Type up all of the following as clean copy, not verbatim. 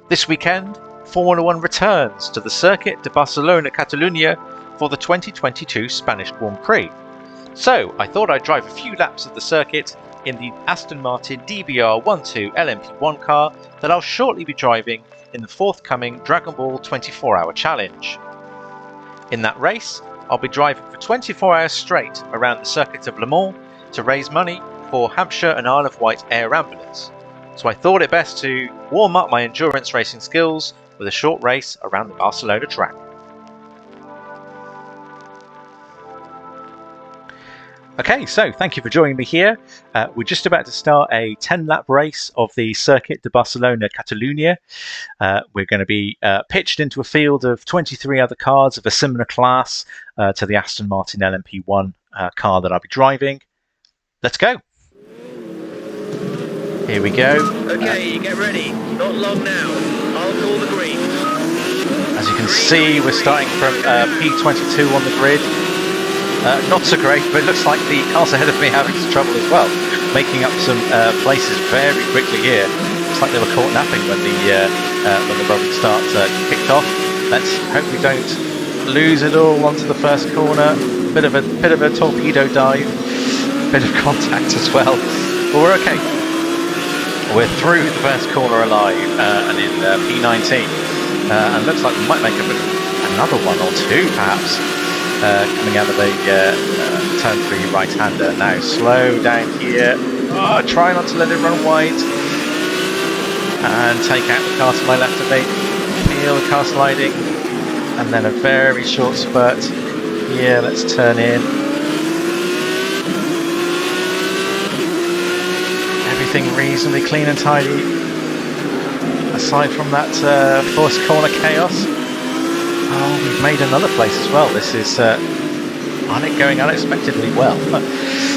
This weekend, Formula 1 returns to the Circuit de Barcelona-Catalunya for the 2022 Spanish Grand Prix. So I thought I'd drive a few laps of the circuit in the Aston Martin DBR12 LMP1 car that I'll shortly be driving in the forthcoming Dragonball 24HR challenge. In that race, I'll be driving for 24 hours straight around the Circuit of Le Mans to raise money for Hampshire and Isle of Wight air ambulance. So I thought it best to warm up my endurance racing skills with a short race around the Barcelona track. Okay, so thank you for joining me here. We're just about to start a 10-lap race of the Circuit de Barcelona-Catalunya. We're going to be pitched into a field of 23 other cars of a similar class to the Aston Martin LMP1 car that I'll be driving. Let's go. Here we go. Okay, get ready. Not long now. I'll call the green. As you can see, we're starting from P22 on the grid. Not so great, but it looks like the cars ahead of me are having some trouble as well, making up some places very quickly here. Looks like they were caught napping when the rolling start kicked off. Let's hope we don't lose it all onto the first corner. Bit of a torpedo dive, bit of contact as well. But we're okay. We're through the first corner alive and in P19, and looks like we might make another one or two perhaps. Coming out of the turn 3 right-hander. Now slow down here. Try not to let it run wide. And take out the car to my left of me. Feel the car sliding. And then a very short spurt. Here, let's turn in. Everything reasonably clean and tidy. Aside from that forced corner chaos. Oh, we've made another place as well. This is going unexpectedly well.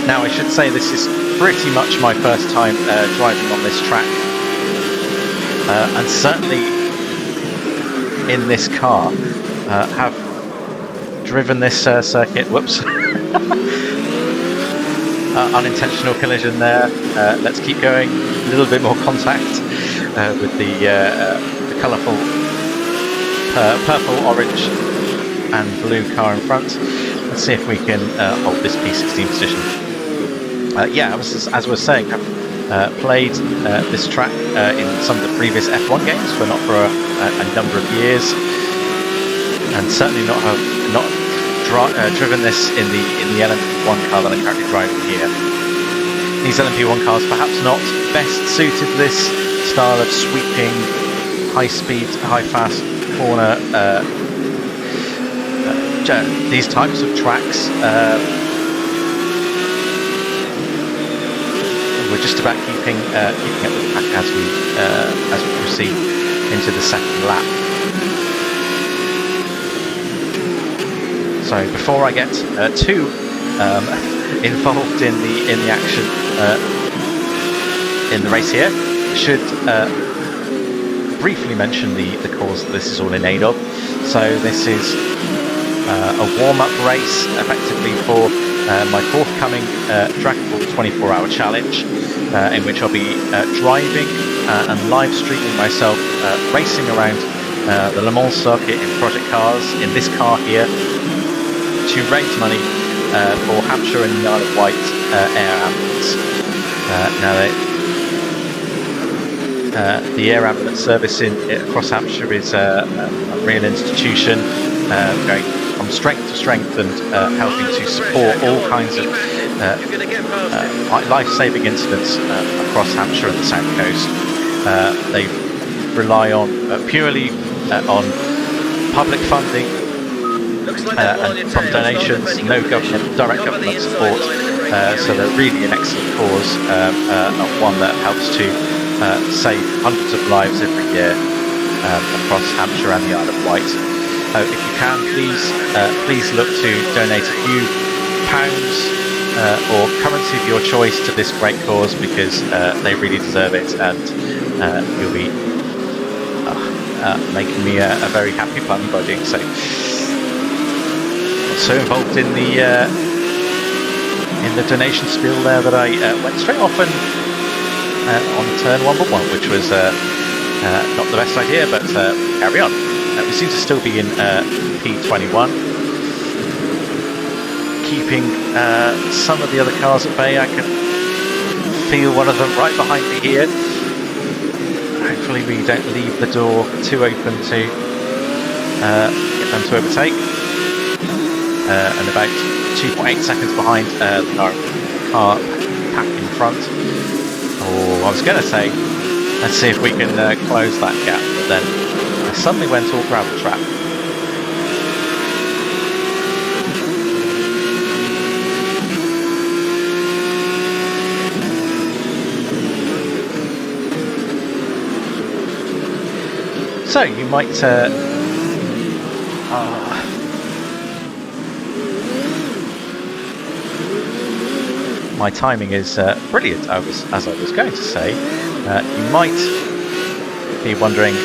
Now, I should say this is pretty much my first time driving on this track. And certainly in this car, have driven this circuit. Whoops. Unintentional collision there. Let's keep going. A little bit more contact with the colourful purple, orange and blue car in front. Let's see if we can hold this P16 position. Yeah, as I was saying, I've played this track in some of the previous F1 games, but not for a number of years, and certainly not driven this in the LMP1 car that I'm currently driving here. These LMP1 cars perhaps not best suited to this style of sweeping, high-speed, high-fast corner. These types of tracks. We're just about keeping up with the pack as we proceed into the second lap. So before I get too involved in the action in the race here, I should briefly mention the cause that this is all in aid of. So this is a warm-up race effectively for my forthcoming Dragonball 24-hour challenge, in which I'll be driving and live streaming myself racing around the Le Mans circuit in project cars, in this car here, to raise money for Hampshire and the Isle of Wight air ambulance. The air ambulance service across Hampshire is a real institution, going from strength to strength and helping to support all kinds of life-saving incidents across Hampshire and the south coast. They rely on purely on public funding and from donations, no direct government support. So they're really an excellent cause, one that helps to save hundreds of lives every year across Hampshire and the Isle of Wight. If you can, please look to donate a few pounds or currency of your choice to this great cause, because they really deserve it, and you'll be making me a very happy bunny by doing so. So involved in the donation spiel there that I went straight off and on turn 1, which was Not the best idea, but carry on. We seem to still be in P21. Keeping some of the other cars at bay. I can feel one of them right behind me here. Hopefully we don't leave the door too open to get them to overtake. And about 2.8 seconds behind the car pack in front. Oh, I was going to say, let's see if we can close that gap, but then I suddenly went all gravel trap. So you might my timing is brilliant, as I was going to say. You might be wondering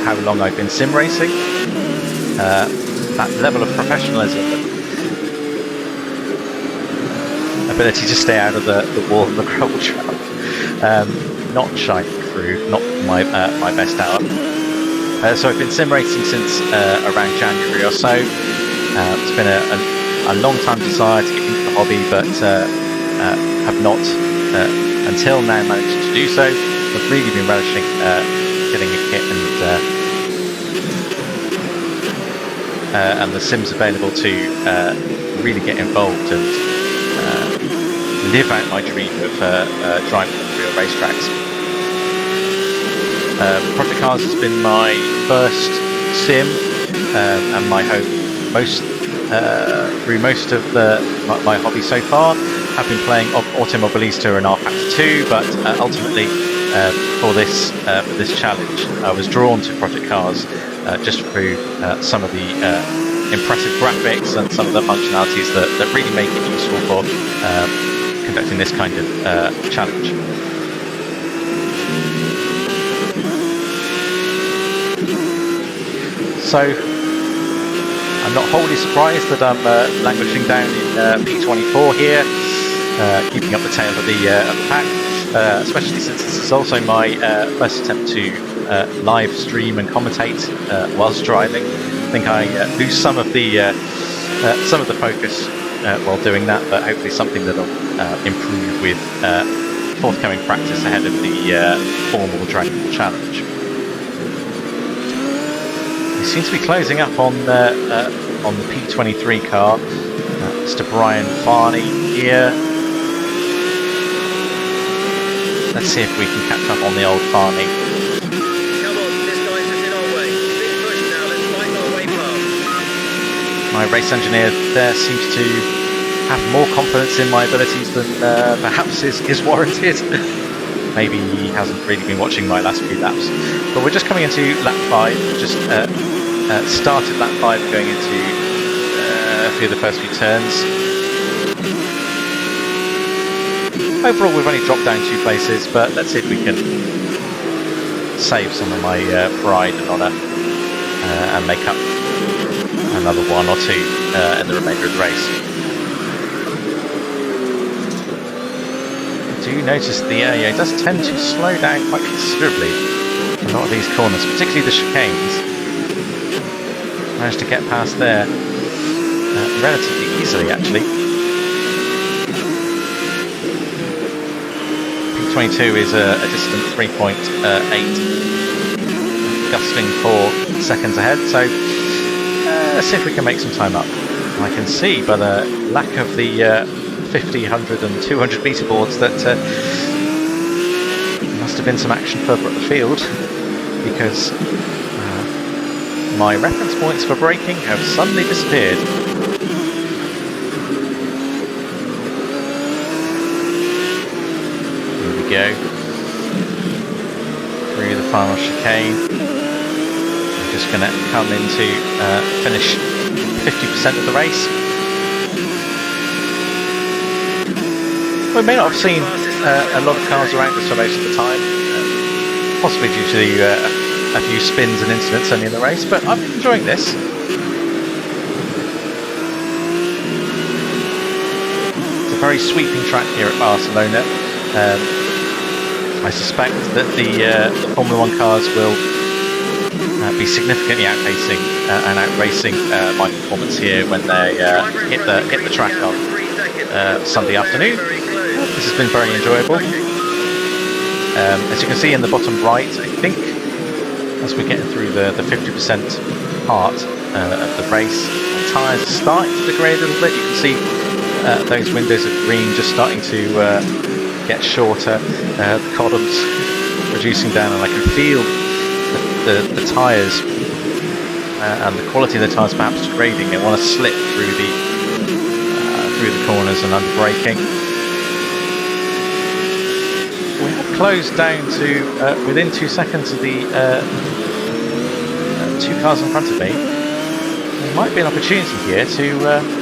how long I've been sim racing. That level of professionalism and ability to stay out of the wall and the gravel trap, not shining through, not my best hour. So I've been sim racing since around January or so. It's been a long time desire to get into the hobby, but have not until now managed to do so. I've really been relishing getting a kit and the sims available to really get involved and live out my dream of driving on real racetracks. Project Cars has been my first sim and my home through most of my hobby so far. I've been playing Automobilista and R-Factor 2, but ultimately for this challenge I was drawn to Project Cars just through some of the impressive graphics and some of the functionalities that really make it useful for conducting this kind of challenge. So I'm not wholly surprised that I'm languishing down in P24 here, keeping up the tail of the pack, especially since this is also my first attempt to live stream and commentate whilst driving. I think I lose some of the focus while doing that, but hopefully something that'll improve with forthcoming practice ahead of the formal Dragonball challenge. We seem to be closing up on the P23 car. Mr. Brian Farney here. Let's see if we can catch up on the old Farney. Come on, this guy's just in our way. Big push now, let's fight our way past. My race engineer there seems to have more confidence in my abilities than perhaps is warranted. Maybe he hasn't really been watching my last few laps. But we're just coming into lap 5. Just started lap 5, going into a few of the first few turns. Overall, we've only dropped down 2 places, but let's see if we can save some of my pride and honour and make up another 1 or 2 in the remainder of the race. I do notice the area does tend to slow down quite considerably in a lot of these corners, particularly the chicanes. Managed to get past there relatively easily, actually. P22 is a distant 3.8, gusting 4 seconds ahead, so let's see if we can make some time up. I can see by the lack of the 50, 100 and 200 metre boards that there must have been some action further up the field, because my reference points for braking have suddenly disappeared. Here we go. Through the final chicane. I'm just going to come into finish 50% of the race. We may not have seen a lot of cars around us for most of the time, possibly due to a few spins and incidents only in the race, but I'm enjoying this. It's a very sweeping track here at Barcelona. I suspect that the Formula 1 cars will be significantly outpacing and outracing my performance here when they hit the track on Sunday afternoon. This has been very enjoyable. As you can see in the bottom right, I think as we're getting through the 50% part of the race, the tyres are starting to degrade a little bit. You can see those windows of green just starting to get shorter, the columns reducing down, and I can feel the tyres and the quality of the tyres perhaps degrading. They want to slip through the corners and under braking. We have closed down to within 2 seconds of the two cars in front of me. There might be an opportunity here to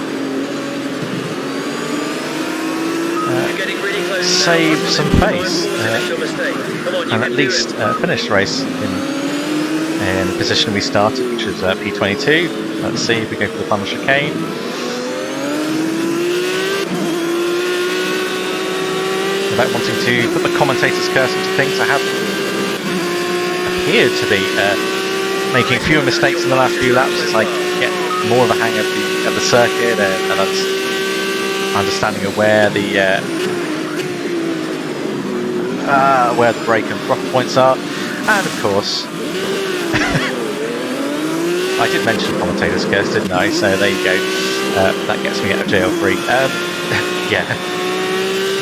save some pace and at least finish the race in the position we started, which is P22. Let's see if we go for the final chicane. Without wanting to put the commentator's curse into things, I have appeared to be making fewer mistakes in the last few laps as I get more of a hang of the circuit and understanding of where the brake and throttle points are, and of course I did mention commentator's curse, didn't I? So there you go. That gets me out of jail free. Yeah,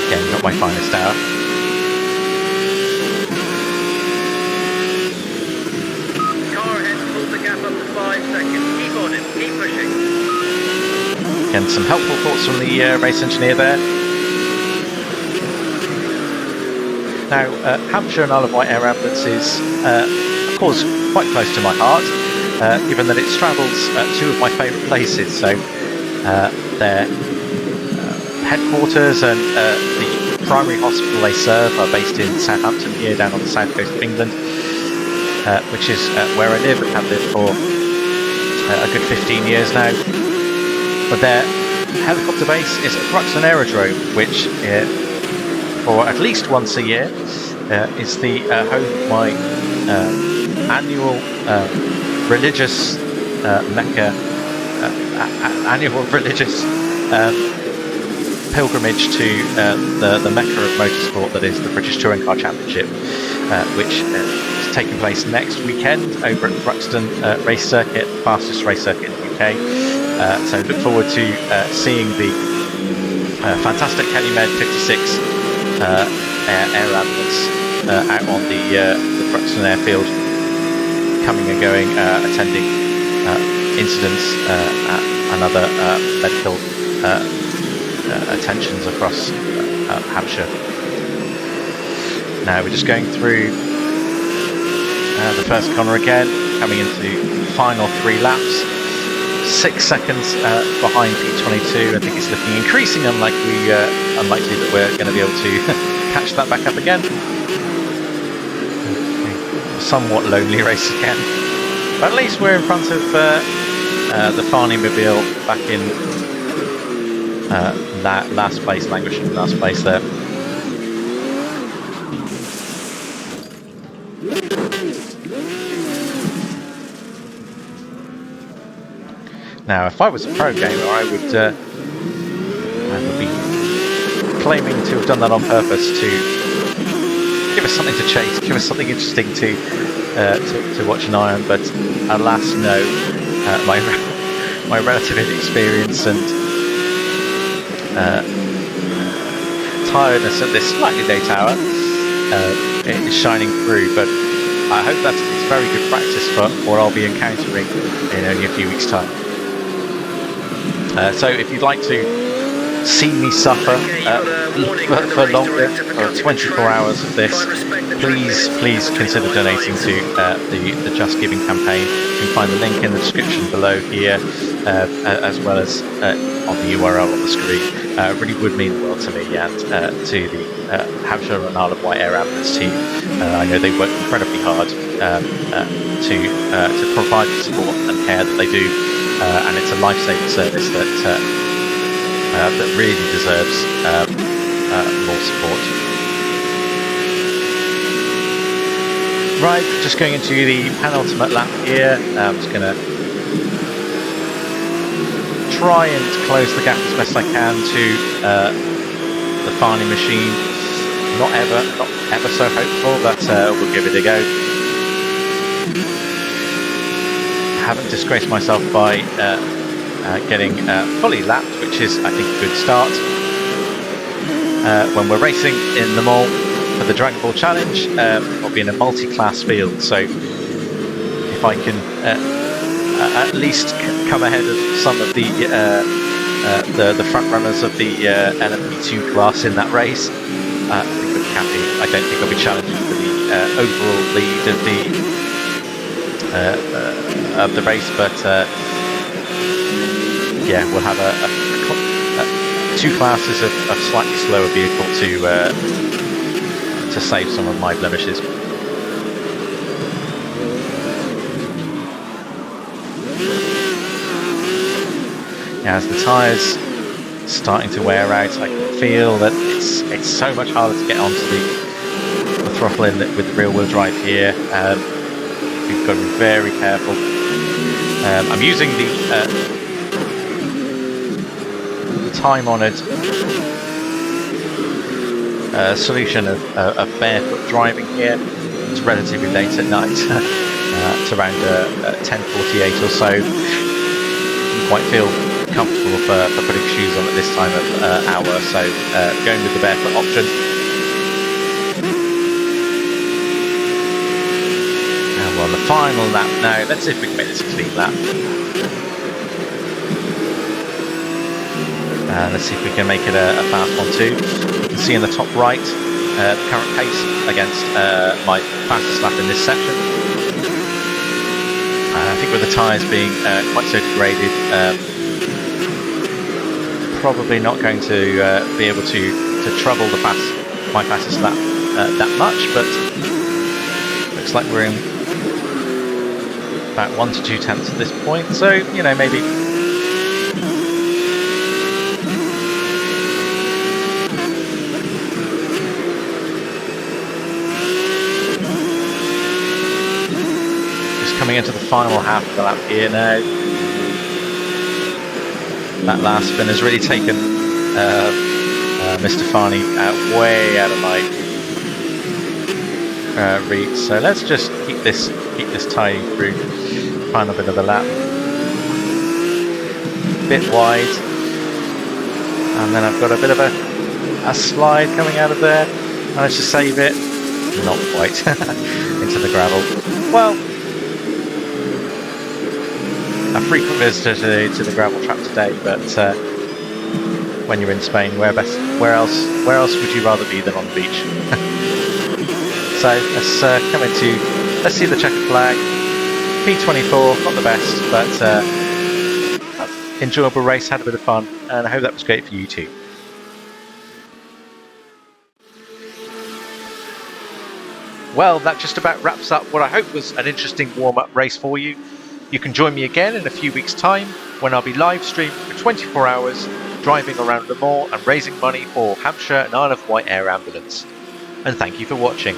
again, not my finest hour. Car ahead pulls the gap up to 5 seconds. Keep on it. Keep pushing. Again, some helpful thoughts from the race engineer there. Now, Hampshire and Isle of Wight Air Ambulance is, of course, quite close to my heart, given that it straddles two of my favourite places. So, their headquarters and the primary hospital they serve are based in Southampton, here down on the south coast of England, which is where I live and have lived for a good 15 years now. But their helicopter base is at Thruxton Aerodrome, which for at least once a year is the home of my annual religious Mecca, annual religious pilgrimage to the Mecca of motorsport that is the British Touring Car Championship, which is taking place next weekend over at Thruxton Race Circuit, the fastest race circuit in the UK. So look forward to seeing the fantastic HeliMed 56 air ambulance out on the Thruxton airfield, coming and going, attending incidents and other medical attentions across Hampshire. Now we're just going through the first corner again, coming into the final 3 laps. 6 seconds behind P22. I think it's looking increasingly unlikely that we're going to be able to catch that back up again. Somewhat lonely race again, but at least we're in front of the Farney Mobile back in last place, languishing last place there. Now, if I was a pro gamer, I would be claiming to have done that on purpose to give us something to chase, give us something interesting to watch an eye on. But alas, no. My relative inexperience and tiredness at this slightly late hour is shining through. But I hope that it's very good practice for what I'll be encountering in only a few weeks' time. So if you'd like to see me suffer for longer, for 24 hours of this, please consider donating to the Just Giving campaign. You can find the link in the description below here, as well as on the URL on the screen. It really would mean the world to me and to the Hampshire and Isle of Wight Air Ambulance team. I know they work incredibly hard to provide the support and care that they do. And it's a life-saving service that really deserves more support. Right, just going into the penultimate lap here. I'm just going to try and close the gap as best I can to the Farney machine. Not ever so hopeful, but we'll give it a go. I haven't disgraced myself by getting fully lapped, which is, I think, a good start. When we're racing in the mall for the Dragonball Challenge, we'll be in a multi-class field, so if I can at least come ahead of some of the front runners of the LMP2 class in that race, I think I'll be happy. I don't think I'll be challenging for the overall lead of the race, but yeah, we'll have two classes of slightly slower vehicle to save some of my blemishes. Yeah, as the tyres starting to wear out, I can feel that it's so much harder to get onto the throttle in with the rear-wheel drive here. We've got to be very careful. I'm using the time-honoured solution of barefoot driving here. It's relatively late at night. It's around 10:48 or so. Didn't quite feel comfortable for putting shoes on at this time of hour, so going with the barefoot option. And we're on the final lap now. Let's see if we can make this a clean lap. Let's see if we can make it a fast one too. You can see in the top right the current pace against my fastest lap in this section. I think with the tyres being quite so degraded, probably not going to be able to trouble my fastest lap that much, but looks like we're in about 1 to 2 tenths at this point, so you know, maybe just coming into the final half of the lap here now. That last spin has really taken Mr. Farney way out of my reach. So let's just keep this tidy through the final bit of the lap. Bit wide, and then I've got a bit of a slide coming out of there. Managed to save it, not quite, into the gravel. Well, a frequent visitor to the gravel trap today, but when you're in Spain, where else would you rather be than on the beach? So let's come into, let's see the checkered flag. P24, not the best, but enjoyable race, had a bit of fun, and I hope that was great for you too. Well, that just about wraps up what I hope was an interesting warm-up race for you. You can join me again in a few weeks' time when I'll be live streaming for 24 hours, driving around Le Mans and raising money for Hampshire and Isle of Wight Air Ambulance. And thank you for watching.